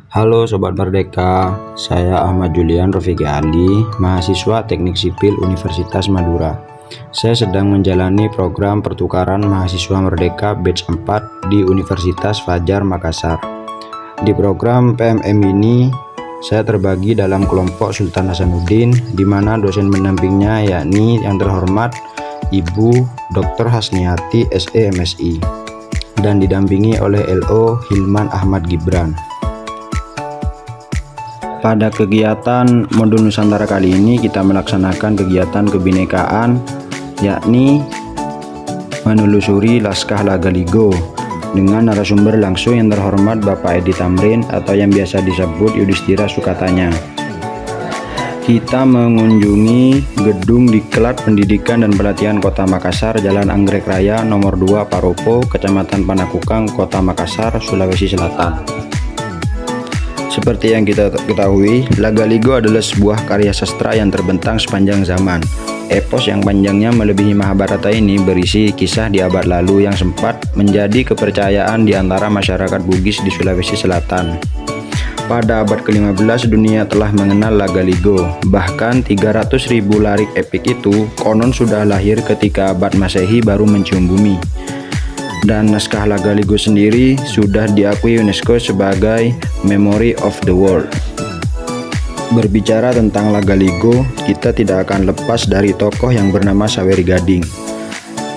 Halo Sobat Merdeka, saya Ahmad Julian Rofiki Ali, mahasiswa Teknik Sipil Universitas Madura. Saya sedang menjalani program pertukaran mahasiswa Merdeka batch 4 di Universitas Fajar Makassar. Di program PMM ini, saya terbagi dalam kelompok Sultan Hasanuddin, di mana dosen pendampingnya yakni yang terhormat Ibu Dr. Hasniati SE MSI, dan didampingi oleh LO Hilman Ahmad Gibran. Pada kegiatan modul Nusantara kali ini kita melaksanakan kegiatan kebinekaan, yakni menelusuri Laskah Lagaligo dengan narasumber langsung yang terhormat Bapak Edi Tamrin atau yang biasa disebut Yudhistira Sukatanya. Kita mengunjungi gedung Diklat Pendidikan dan Pelatihan Kota Makassar, Jalan Anggrek Raya nomor 2 Paropo, Kecamatan Panakukang, Kota Makassar, Sulawesi Selatan. Seperti yang kita ketahui, Lagaligo adalah sebuah karya sastra yang terbentang sepanjang zaman. Epos yang panjangnya melebihi Mahabharata ini berisi kisah di abad lalu yang sempat menjadi kepercayaan di antara masyarakat Bugis di Sulawesi Selatan. Pada abad ke-15 dunia telah mengenal Lagaligo, bahkan 300.000 larik epik itu konon sudah lahir ketika abad Masehi baru mencium bumi. Dan naskah Lagaligo sendiri sudah diakui UNESCO sebagai Memory of the World. Berbicara tentang Lagaligo, kita tidak akan lepas dari tokoh yang bernama Saweri Gading.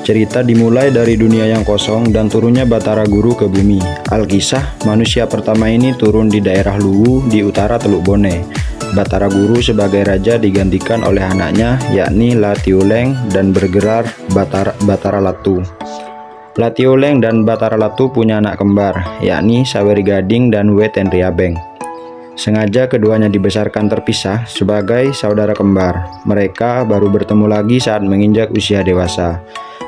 Cerita dimulai dari dunia yang kosong dan turunnya Batara Guru ke bumi. Alkisah, manusia pertama ini turun di daerah Luwu di utara Teluk Bone. Batara Guru sebagai raja digantikan oleh anaknya, yakni Latioleng, dan bergelar Batara Latu. Latioleng dan Batara Latu punya anak kembar, yakni Saweri Gading dan Weten Riabeng. Sengaja keduanya dibesarkan terpisah sebagai saudara kembar. Mereka baru bertemu lagi saat menginjak usia dewasa.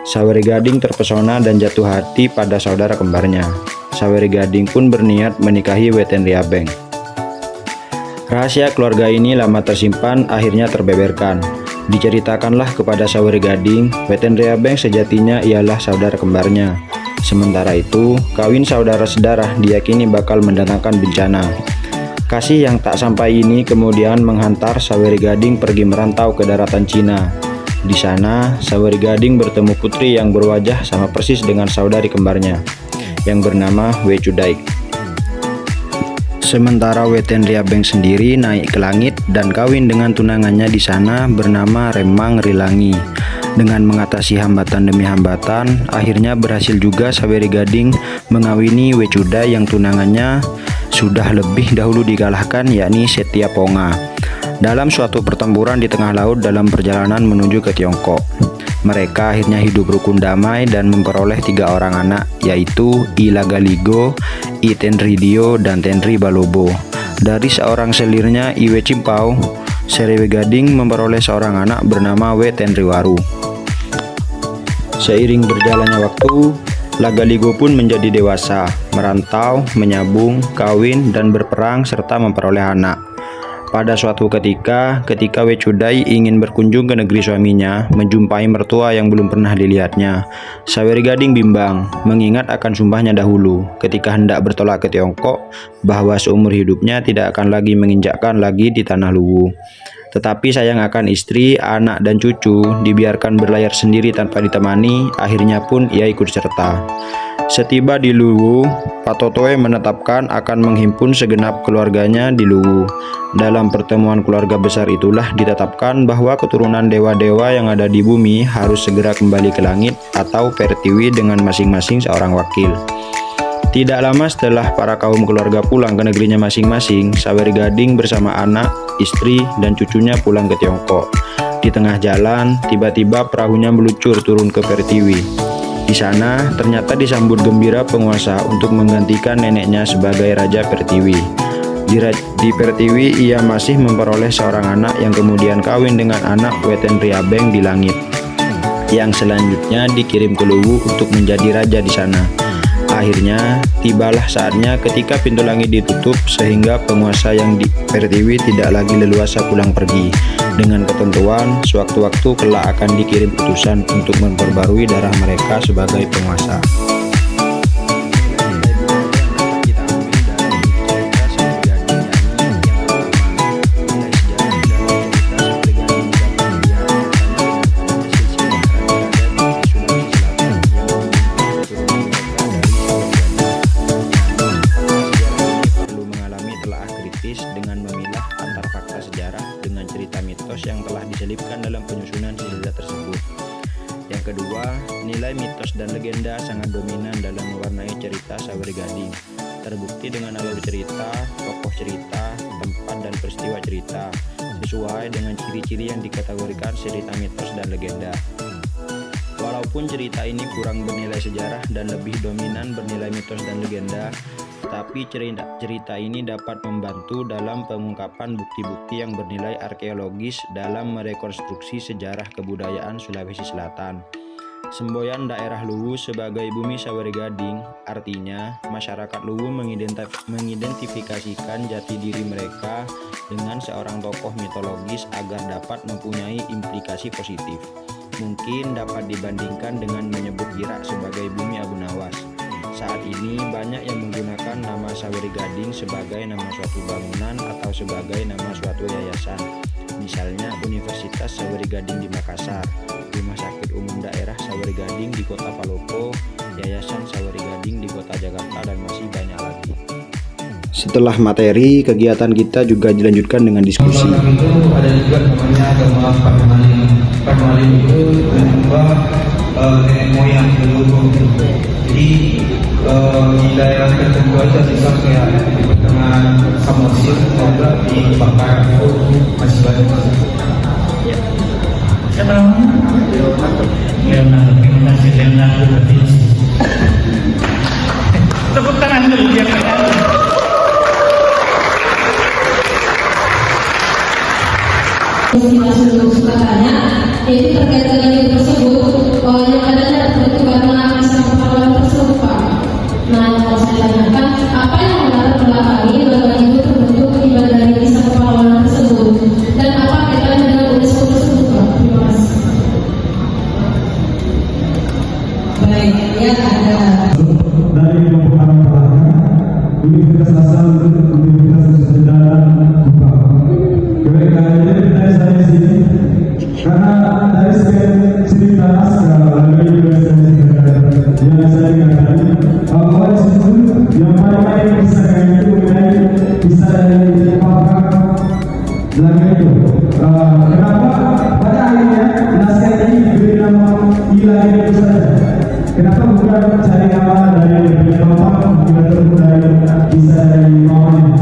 Saweri Gading terpesona dan jatuh hati pada saudara kembarnya. Saweri Gading pun berniat menikahi Weten Riabeng. Rahasia keluarga ini lama tersimpan, akhirnya terbeberkan. Diceritakanlah kepada Saweri Gading, Weten Riabeng sejatinya ialah saudara kembarnya. Sementara itu, kawin saudara sedarah diyakini bakal mendatangkan bencana. Kasih yang tak sampai ini kemudian menghantar Saweri Gading pergi merantau ke daratan Cina. Di sana, Saweri Gading bertemu putri yang berwajah sama persis dengan saudari kembarnya, yang bernama Wecudaik. Sementara Weten Riabeng sendiri naik ke langit dan kawin dengan tunangannya di sana bernama Remang Rilangi. Dengan mengatasi hambatan demi hambatan, akhirnya berhasil juga Saweri Gading mengawini Wecuda yang tunangannya sudah lebih dahulu dikalahkan, yakni Setia Ponga, dalam suatu pertempuran di tengah laut dalam perjalanan menuju ke Tiongkok. Mereka akhirnya hidup rukun damai dan memperoleh 3 orang anak, yaitu I Lagaligo, I Tenridio, dan Tenri Balobo. Dari seorang selirnya Iwe Cimpau, Saweri Gading memperoleh seorang anak bernama We Tenriwaru. Seiring berjalannya waktu, Lagaligo pun menjadi dewasa, merantau, menyabung, kawin, dan berperang serta memperoleh anak. Pada suatu ketika Wecudai ingin berkunjung ke negeri suaminya, menjumpai mertua yang belum pernah dilihatnya. Saweri Gading bimbang, mengingat akan sumpahnya dahulu, ketika hendak bertolak ke Tiongkok, bahwa seumur hidupnya tidak akan lagi menginjakkan lagi di tanah Luwu. Tetapi sayang akan istri, anak, dan cucu, dibiarkan berlayar sendiri tanpa ditemani, akhirnya pun ia ikut serta. Setiba di Luwu, Patotoe menetapkan akan menghimpun segenap keluarganya di Luwu. Dalam pertemuan keluarga besar itulah ditetapkan bahwa keturunan dewa-dewa yang ada di bumi harus segera kembali ke langit atau Pertiwi dengan masing-masing seorang wakil. Tidak lama setelah para kaum keluarga pulang ke negerinya masing-masing, Saweri Gading bersama anak, istri, dan cucunya pulang ke Tiongkok. Di tengah jalan, tiba-tiba perahunya meluncur turun ke Pertiwi. Di sana, ternyata disambut gembira penguasa untuk menggantikan neneknya sebagai Raja Pertiwi. Di Pertiwi, ia masih memperoleh seorang anak yang kemudian kawin dengan anak Weten Riabeng di langit, yang selanjutnya dikirim ke Luwu untuk menjadi raja di sana. Akhirnya, tibalah saatnya ketika pintu langit ditutup sehingga penguasa yang di Pertiwi tidak lagi leluasa pulang pergi. Dengan ketentuan, sewaktu-waktu kelak akan dikirim utusan untuk memperbarui darah mereka sebagai penguasa. legenda sangat dominan dalam mewarnai cerita Saweri Gading. Terbukti dengan alur cerita, tokoh cerita, tempat dan peristiwa cerita, sesuai dengan ciri-ciri yang dikategorikan cerita mitos dan legenda. Walaupun cerita ini kurang bernilai sejarah dan lebih dominan bernilai mitos dan legenda, tetapi cerita ini dapat membantu dalam pengungkapan bukti-bukti yang bernilai arkeologis dalam merekonstruksi sejarah kebudayaan Sulawesi Selatan. Semboyan daerah Luwu sebagai bumi Saweri Gading, artinya masyarakat Luwu mengidentifikasikan jati diri mereka dengan seorang tokoh mitologis agar dapat mempunyai implikasi positif. Mungkin dapat dibandingkan dengan menyebut Irak sebagai bumi Abu Nawas. Saat ini banyak yang menggunakan nama Saweri Gading sebagai nama suatu bangunan atau sebagai nama suatu yayasan. Misalnya Universitas Saweri Gading di Makassar, Rumah Sakit Umum Daerah Saweri Gading di Kota Palopo, Yayasan Saweri Gading di Kota Jakarta, dan masih banyak lagi. Setelah materi, kegiatan kita juga dilanjutkan dengan diskusi. Itu ada juga namanya agama Padmalin itu menambah nenek moyang leluhur. Jadi di daerah tertentu aja bisa kayak di pertengahan Samosir atau di Bakar itu masih banyak. Siapa namanya? Leonardo. Terima kasih Leonardo da Vinci. Tepuk tangan dulu biar kelihatan. Kita suka tanya, yaitu terkait dengan itu tersebut, yang ada terbentuk karena asal pahlawan tersebut, Pak. Nah, kalau saya tanyakan, apa yang melatar belakangi lembaga itu terbentuk akibat dari kisah pahlawan tersebut, dan apa kaitannya dengan UNESCO tersebut, Pak? Terima kasih. Baik, ya ada. Dari kelompok anak pelajar, Universitas Asal Universitas Sejarah Kupang. Mereka dari saya sini karena dari sekian cerita naskah dari Universitas yang saya katakan bahwa itu yang paling kisah itu mengenai kisah dari pakar belakang itu. Kenapa pada akhirnya naskah ini diberi nama Ilahi itu saja? Kenapa bukan cari nama dari bapak, bukan dari kisah dari mama?